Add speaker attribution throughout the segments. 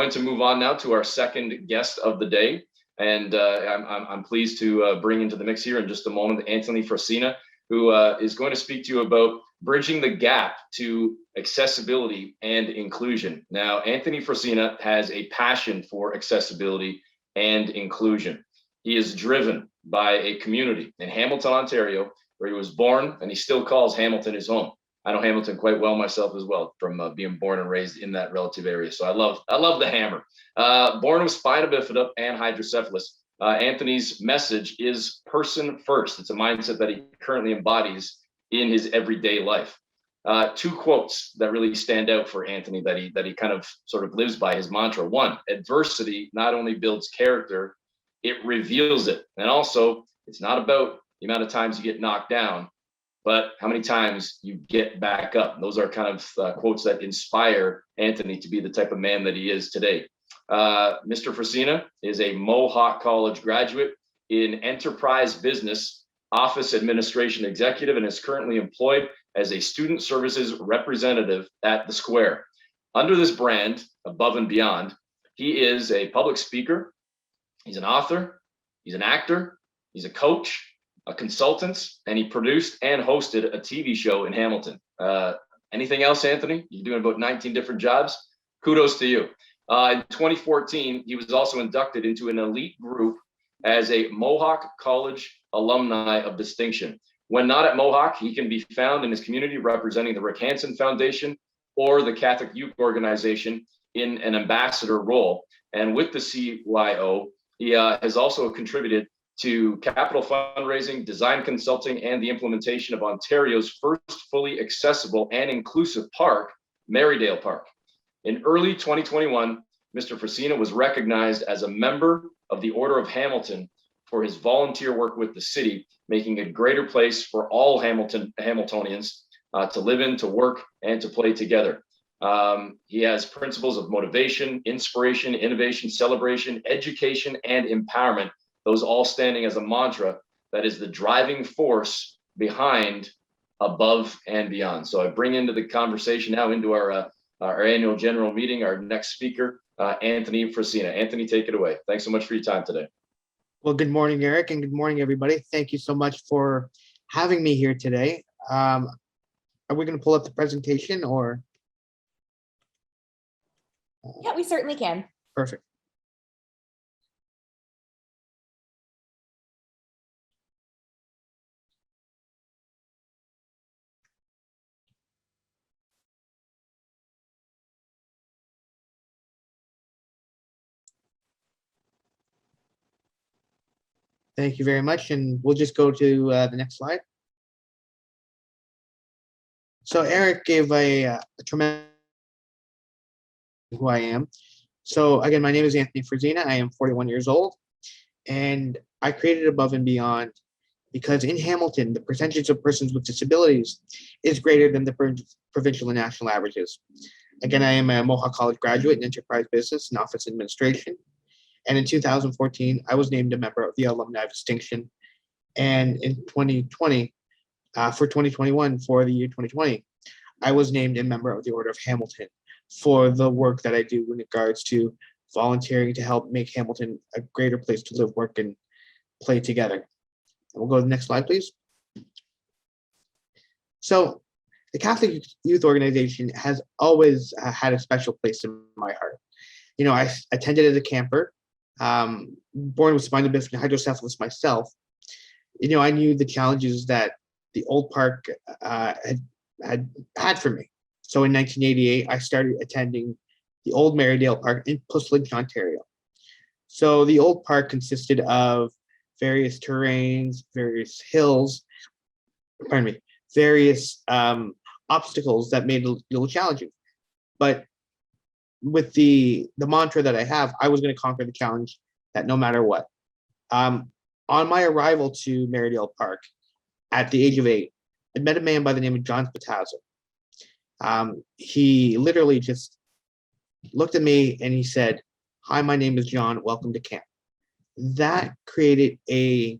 Speaker 1: going to move on now to our second guest of the day. And I'm pleased to bring into the mix here in just a moment Anthony Frisina, who is going to speak to you about bridging the gap to accessibility and inclusion. Now, Anthony Frisina has a passion for accessibility and inclusion. He is driven by a community in Hamilton, Ontario, where he was born, and he still calls Hamilton his home. I know Hamilton quite well myself as well, from being born and raised in that relative area. So I love the hammer. Born with spina bifida and hydrocephalus, Anthony's message is person first. It's a mindset that he currently embodies in his everyday life. Two quotes that really stand out for Anthony that he kind of sort of lives by, his mantra. One, adversity not only builds character, it reveals it. And also, it's not about the amount of times you get knocked down, but how many times you get back up. And those are kind of quotes that inspire Anthony to be the type of man that he is today. Mr. Frisina is a Mohawk College graduate in enterprise business, office administration executive, and is currently employed as a student services representative at the Square. Under this brand, Above and Beyond, he is a public speaker, he's an author, he's an actor, he's a coach, a consultant, and he produced and hosted a TV show in Hamilton. Anything else, Anthony? You're doing about 19 different jobs. Kudos to you. In 2014, he was also inducted into an elite group as a Mohawk College alumni of distinction. When not at Mohawk, he can be found in his community representing the Rick Hansen Foundation or the Catholic Youth Organization in an ambassador role. And with the CYO, he has also contributed to capital fundraising, design consulting, and the implementation of Ontario's first fully accessible and inclusive park, Marydale Park. In early 2021, Mr. Frisina was recognized as a member of the Order of Hamilton for his volunteer work with the city, making a greater place for all Hamiltonians to live in, to work, and to play together. He has principles of motivation, inspiration, innovation, celebration, education, and empowerment, those all standing as a mantra that is the driving force behind Above and Beyond. So I bring into the conversation now, into our annual general meeting, our next speaker, Anthony Frisina. Anthony, take it away. Thanks so much for your time today.
Speaker 2: Well, good morning, Eric, and good morning, everybody. Thank you so much for having me here today. Are we going to pull up the presentation or?
Speaker 3: Yeah, we certainly can.
Speaker 2: Perfect. Thank you very much, and we'll just go to the next slide. So Eric gave a tremendous who I am. So again, my name is Anthony Frisina. I am 41 years old, and I created Above and Beyond because in Hamilton, the percentage of persons with disabilities is greater than the provincial and national averages. Again, I am a Mohawk College graduate in enterprise business and office administration. And in 2014, I was named a member of the Alumni of Distinction. And in 2020, for 2021, for the year 2020, I was named a member of the Order of Hamilton for the work that I do in regards to volunteering to help make Hamilton a greater place to live, work, and play together. And we'll go to the next slide, please. So the Catholic Youth Organization has always had a special place in my heart. You know, I attended as a camper, born with spina bifida and hydrocephalus myself. You know, I knew the challenges that the old park had for me. So in 1988, I started attending the old Marydale Park in Puslinch, Ontario. So the old park consisted of various terrains, various hills, various obstacles that made it a little challenging. But with the mantra that I have, I was going to conquer the challenge that no matter what. On my arrival to Marydale Park at the age of 8, I met a man by the name of John Spatazzo. He literally just looked at me and he said, "Hi, my name is John. Welcome to camp." That created a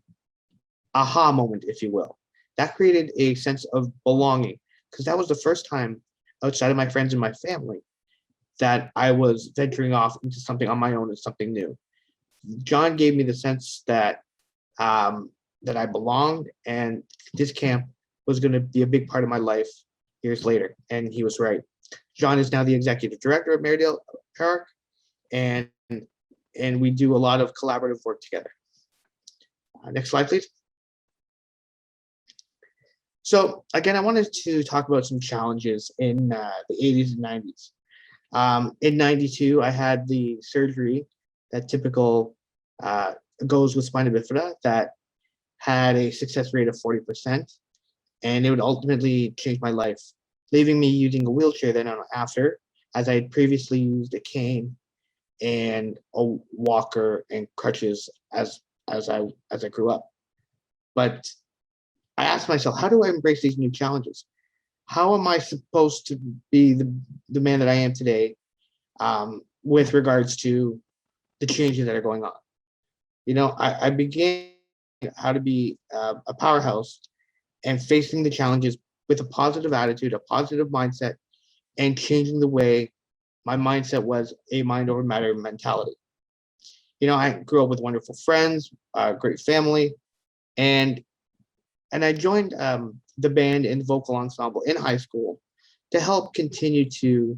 Speaker 2: aha moment, if you will. That created a sense of belonging, because that was the first time outside of my friends and my family that I was venturing off into something on my own and something new. John gave me the sense that that I belonged, and this camp was going to be a big part of my life years later, and he was right. John is now the executive director of Marydale Park, and we do a lot of collaborative work together. Next slide, please. So again, I wanted to talk about some challenges in the 80s and 90s. In 92, I had the surgery that typical goes with spina bifida that had a success rate of 40%, and it would ultimately change my life, leaving me using a wheelchair then after, as I had previously used a cane and a walker and crutches as I grew up. But I asked myself, how do I embrace these new challenges? How am I supposed to be the man that I am today with regards to the changes that are going on? You know, I began how to be a powerhouse and facing the challenges with a positive attitude, a positive mindset, and changing the way my mindset was a mind over matter mentality. You know, I grew up with wonderful friends, a great family, and I joined the band and vocal ensemble in high school to help continue to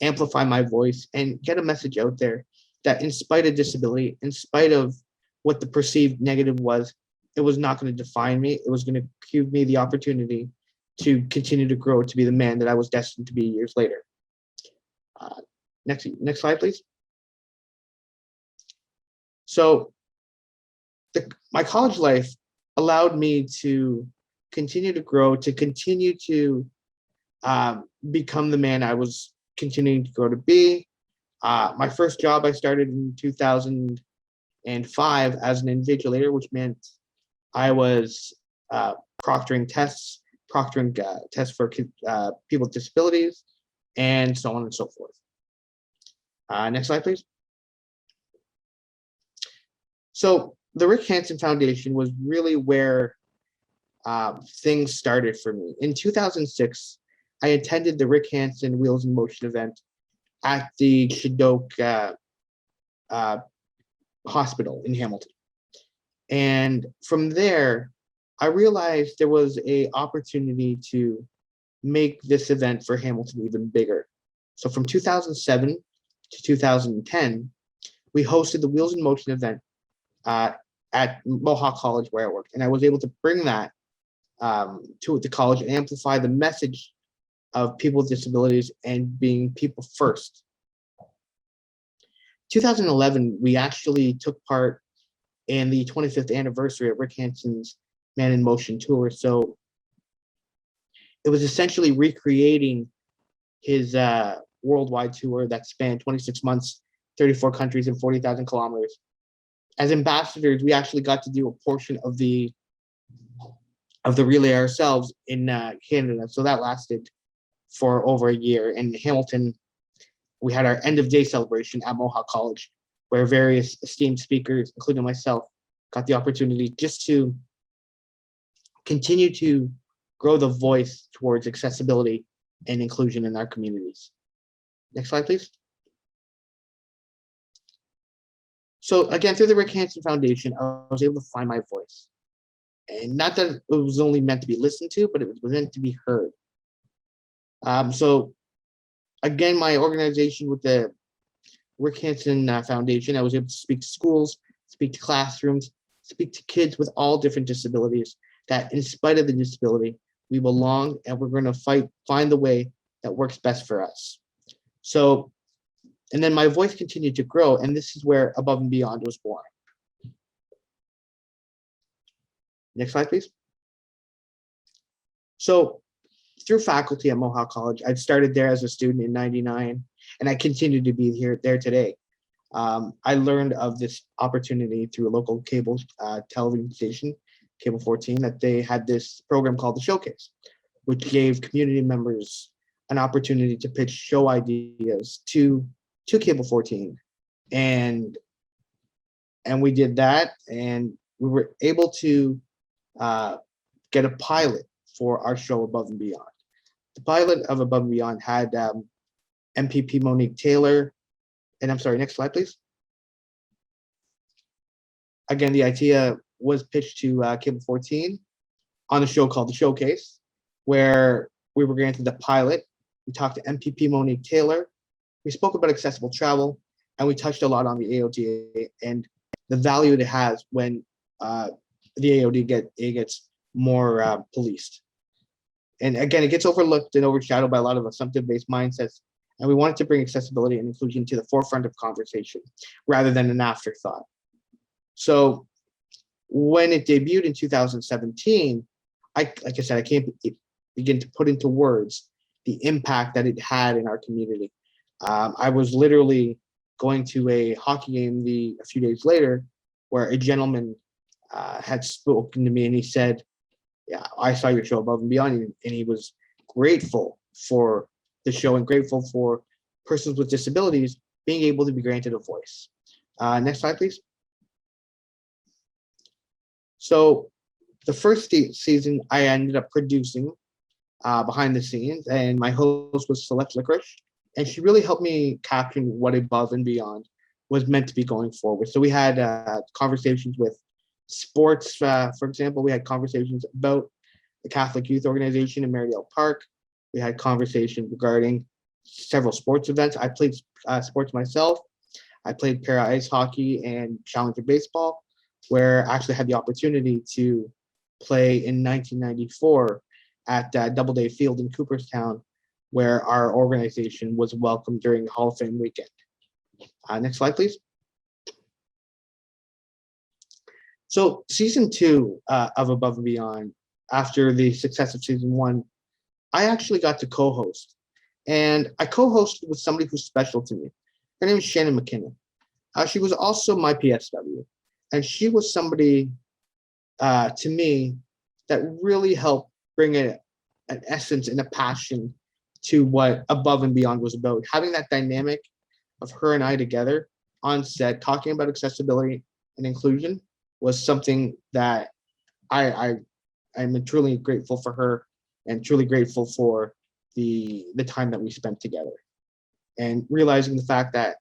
Speaker 2: amplify my voice and get a message out there that in spite of disability, in spite of what the perceived negative was, it was not going to define me. It was going to give me the opportunity to continue to grow to be the man that I was destined to be years later. Next slide, please. So my college life allowed me to continue to grow, to continue to become the man I was continuing to grow to be. My first job I started in 2005 as an invigilator, which meant I was proctoring tests for people with disabilities, and so on and so forth. Next slide, please. So the Rick Hansen Foundation was really where things started for me. In 2006, I attended the Rick Hansen Wheels in Motion event at the Shadok Hospital in Hamilton. And from there, I realized there was an opportunity to make this event for Hamilton even bigger. So from 2007 to 2010, we hosted the Wheels in Motion event at Mohawk College where I worked. And I was able to bring that to the college and amplify the message of people with disabilities and being people first. 2011, we actually took part in the 25th anniversary of Rick Hansen's Man in Motion tour. So it was essentially recreating his worldwide tour that spanned 26 months, 34 countries, and 40,000 kilometers. As ambassadors, we actually got to do a portion of the relay ourselves in Canada. So that lasted for over a year. In Hamilton, we had our end of day celebration at Mohawk College, where various esteemed speakers, including myself, got the opportunity just to continue to grow the voice towards accessibility and inclusion in our communities. Next slide, please. So again, through the Rick Hansen Foundation, I was able to find my voice. And not that it was only meant to be listened to, but it was meant to be heard. So again, my organization with the Rick Hansen Foundation, I was able to speak to schools, speak to classrooms, speak to kids with all different disabilities, that in spite of the disability, we belong, and we're going to find the way that works best for us. So, and then my voice continued to grow, and this is where Above and Beyond was born. Next slide, please. So through faculty at Mohawk College, I started there as a student in '99, and I continue to be there today. I learned of this opportunity through a local cable television station, Cable 14, that they had this program called The Showcase, which gave community members an opportunity to pitch show ideas to Cable 14. And we did that, and we were able to get a pilot for our show Above and Beyond. The pilot of Above and Beyond had MPP Monique Taylor, and I'm sorry, next slide, please. Again, the idea was pitched to Cable 14 on a show called The Showcase, where we were granted the pilot. We talked to MPP Monique Taylor. We spoke about accessible travel, and we touched a lot on the AODA and the value it has when the AOD gets more policed. And again, it gets overlooked and overshadowed by a lot of assumptive-based mindsets. And we wanted to bring accessibility and inclusion to the forefront of conversation rather than an afterthought. So when it debuted in 2017, like I said, I can't begin to put into words the impact that it had in our community. I was literally going to a hockey game a few days later where a gentleman had spoken to me, and he said, "Yeah, I saw your show Above and Beyond," and he was grateful for the show and grateful for persons with disabilities being able to be granted a voice. Next slide, please. So the first season I ended up producing behind the scenes, and my host was Celeste Licorice, and she really helped me capture what Above and Beyond was meant to be going forward. So we had conversations with sports, for example. We had conversations about the Catholic Youth Organization in Marydale Park. We had conversations regarding several sports events. I played sports myself. I played para ice hockey and challenger baseball, where I actually had the opportunity to play in 1994 at Doubleday Field in Cooperstown, where our organization was welcomed during Hall of Fame weekend. Next slide, please. So season 2 of Above and Beyond, after the success of season 1, I actually got to co-host. And I co-hosted with somebody who's special to me. Her name is Shannon McKinnon. She was also my PSW. And she was somebody to me that really helped bring an essence and a passion to what Above and Beyond was about. Having that dynamic of her and I together on set, talking about accessibility and inclusion, was something that I'm truly grateful for her, and truly grateful for the time that we spent together. And realizing the fact that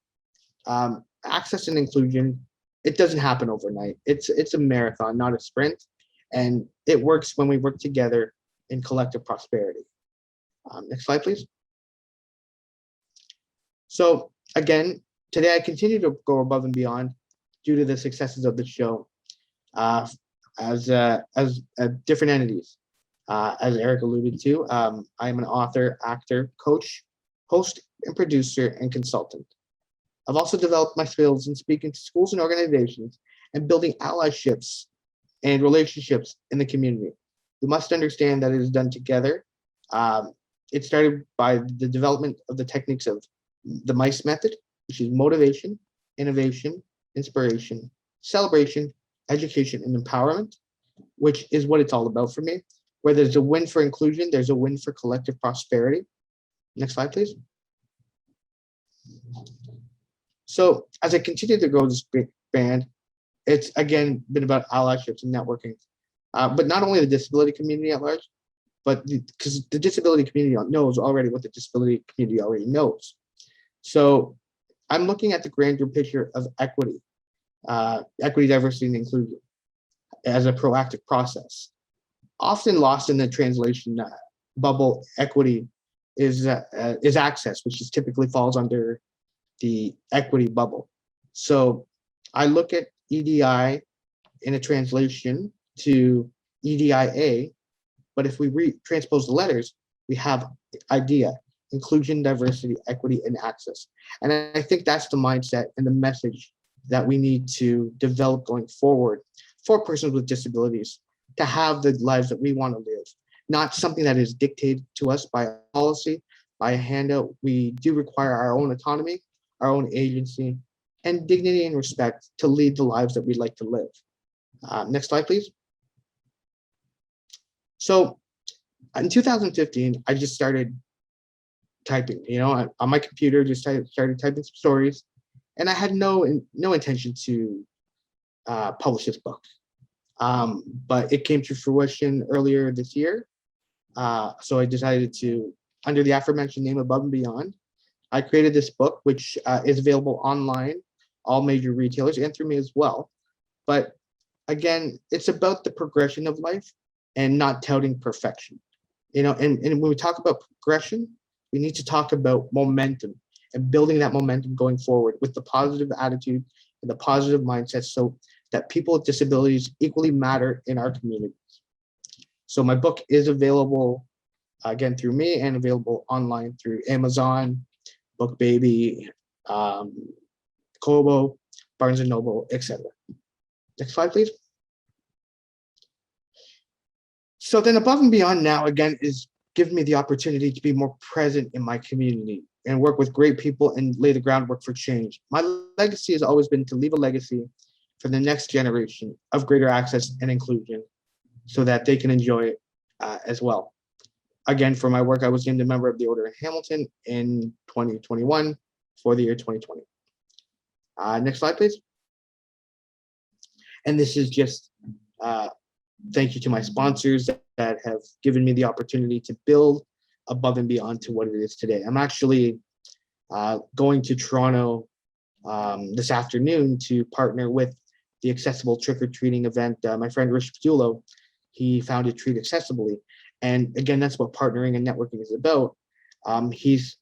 Speaker 2: access and inclusion, it doesn't happen overnight. It's a marathon, not a sprint. And it works when we work together in collective prosperity. Next slide, please. So again, today I continue to go above and beyond due to the successes of the show as different entities. As Eric alluded to, I am an author, actor, coach, host, and producer, and consultant. I've also developed my skills in speaking to schools and organizations and building allyships and relationships in the community. We must understand that it is done together. It started by the development of the techniques of the MICE method, which is motivation, innovation, inspiration, celebration, education, and empowerment, which is what it's all about for me. Where there's a win for inclusion, there's a win for collective prosperity. Next slide, please. So as I continue to grow this band, it's again been about allyships and networking, but not only the disability community at large, but because the disability community knows already what the disability community already knows. So I'm looking at the grander picture of equity, diversity, and inclusion as a proactive process. Often lost in the translation bubble, equity is access, which is typically falls under the equity bubble. So I look at EDI in a translation to EDIA, but if we transpose the letters, we have IDEA, inclusion, diversity, equity, and access. And I think that's the mindset and the message that we need to develop going forward for persons with disabilities to have the lives that we want to live, not something that is dictated to us by a policy, by a handout. We do require our own autonomy, our own agency, and dignity and respect to lead the lives that we'd like to live. Next slide, please. So in 2015, I just started typing, on my computer, just started typing some stories, and I had no intention to publish this book. But it came to fruition earlier this year. So I decided to, under the aforementioned name Above and Beyond, I created this book, which is available online, all major retailers, and through me as well. But again, it's about the progression of life and not touting perfection. And when we talk about progression, we need to talk about momentum and building that momentum going forward with the positive attitude and the positive mindset so that people with disabilities equally matter in our communities. So my book is available again through me and available online through Amazon, BookBaby, Kobo, Barnes and Noble, etc. Next slide, please. So then above and beyond now, again, is giving me the opportunity to be more present in my community and work with great people and lay the groundwork for change. My legacy has always been to leave a legacy for the next generation of greater access and inclusion so that they can enjoy it as well. Again, for my work, I was named a member of the Order of Hamilton in 2021 for the year 2020. Next slide, please. And this is just thank you to my sponsors that have given me the opportunity to build above and beyond to what it is today. I'm actually going to Toronto this afternoon to partner with the accessible trick-or-treating event. My friend Rick Hansen, he founded Treat Accessibly. And again, that's what partnering and networking is about. He's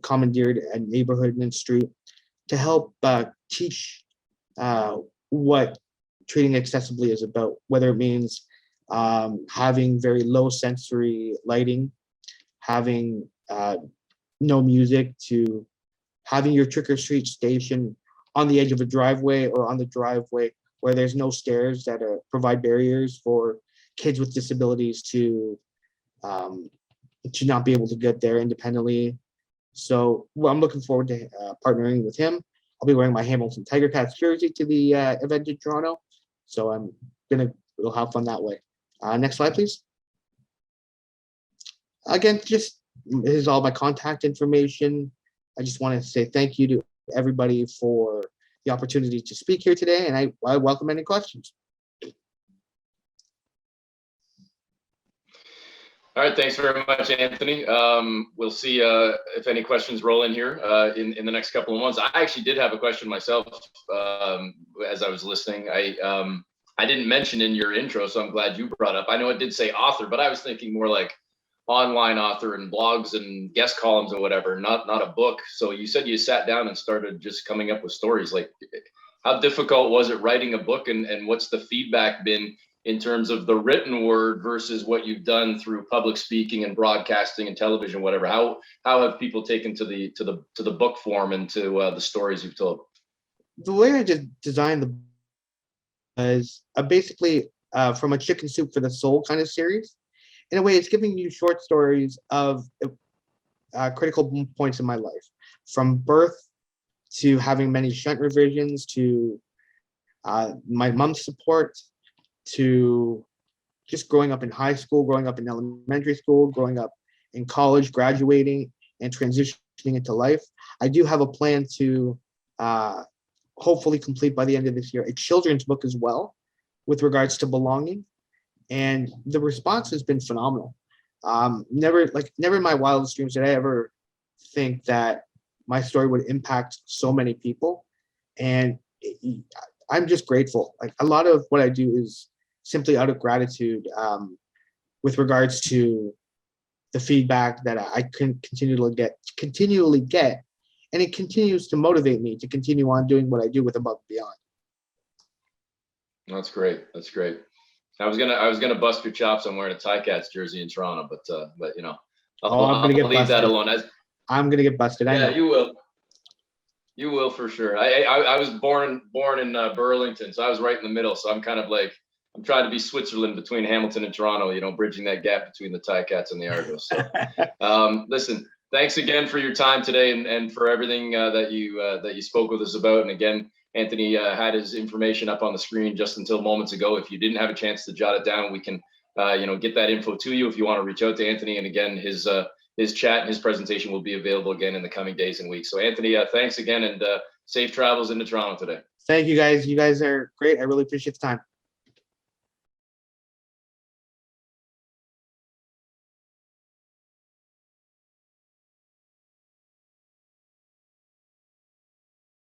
Speaker 2: commandeered a neighborhood and street to help teach what treating accessibly is about, whether it means having very low sensory lighting, having no music, to having your trick-or-treat station on the edge of a driveway or on the driveway where there's no stairs that provide barriers for kids with disabilities to not be able to get there independently. So I'm looking forward to partnering with him. I'll be wearing my Hamilton Tiger Cats jersey to the event in Toronto. So we'll have fun that way. Next slide, please. Again, this is all my contact information. I just want to say thank you to everybody for the opportunity to speak here today, and I welcome any questions.
Speaker 1: All right, thanks very much, Anthony. We'll see if any questions roll in here in the next couple of months. I actually did have a question myself as I was listening. I didn't mention in your intro, so I'm glad you brought up. I know it did say author, but I was thinking more like online author and blogs and guest columns or whatever, not a book. So you said you sat down and started just coming up with stories. Like, how difficult was it writing a book, and what's the feedback been in terms of the written word versus what you've done through public speaking and broadcasting and television, whatever? How have people taken to the book form and to the stories you've told?
Speaker 2: The way I designed the book is basically from a chicken soup for the soul kind of series. In a way, it's giving you short stories of critical points in my life, from birth to having many shunt revisions, to my mom's support, to just growing up in high school, growing up in elementary school, growing up in college, graduating, and transitioning into life. I do have a plan to hopefully complete by the end of this year a children's book as well with regards to belonging. And the response has been phenomenal. Never in my wildest dreams did I ever think that my story would impact so many people. And I'm just grateful. Like, a lot of what I do is simply out of gratitude with regards to the feedback that I can continually get, and it continues to motivate me to continue on doing what I do with Above and Beyond.
Speaker 1: That's great. That's great. I was gonna bust your chops on wearing a Ticats jersey in Toronto, but you know, I'll leave that alone.
Speaker 2: I'm gonna get busted. I know.
Speaker 1: You will. You will for sure. I was born in Burlington, so I was right in the middle. So I'm kind of like, I'm trying to be Switzerland between Hamilton and Toronto, you know, bridging that gap between the Ticats and the Argos. So, listen, thanks again for your time today and for everything that you spoke with us about. And again, Anthony had his information up on the screen just until moments ago. If you didn't have a chance to jot it down, we can, get that info to you if you want to reach out to Anthony. And again, his chat and his presentation will be available again in the coming days and weeks. So Anthony, thanks again, and safe travels into Toronto today.
Speaker 2: Thank you, guys. You guys are great. I really appreciate the time.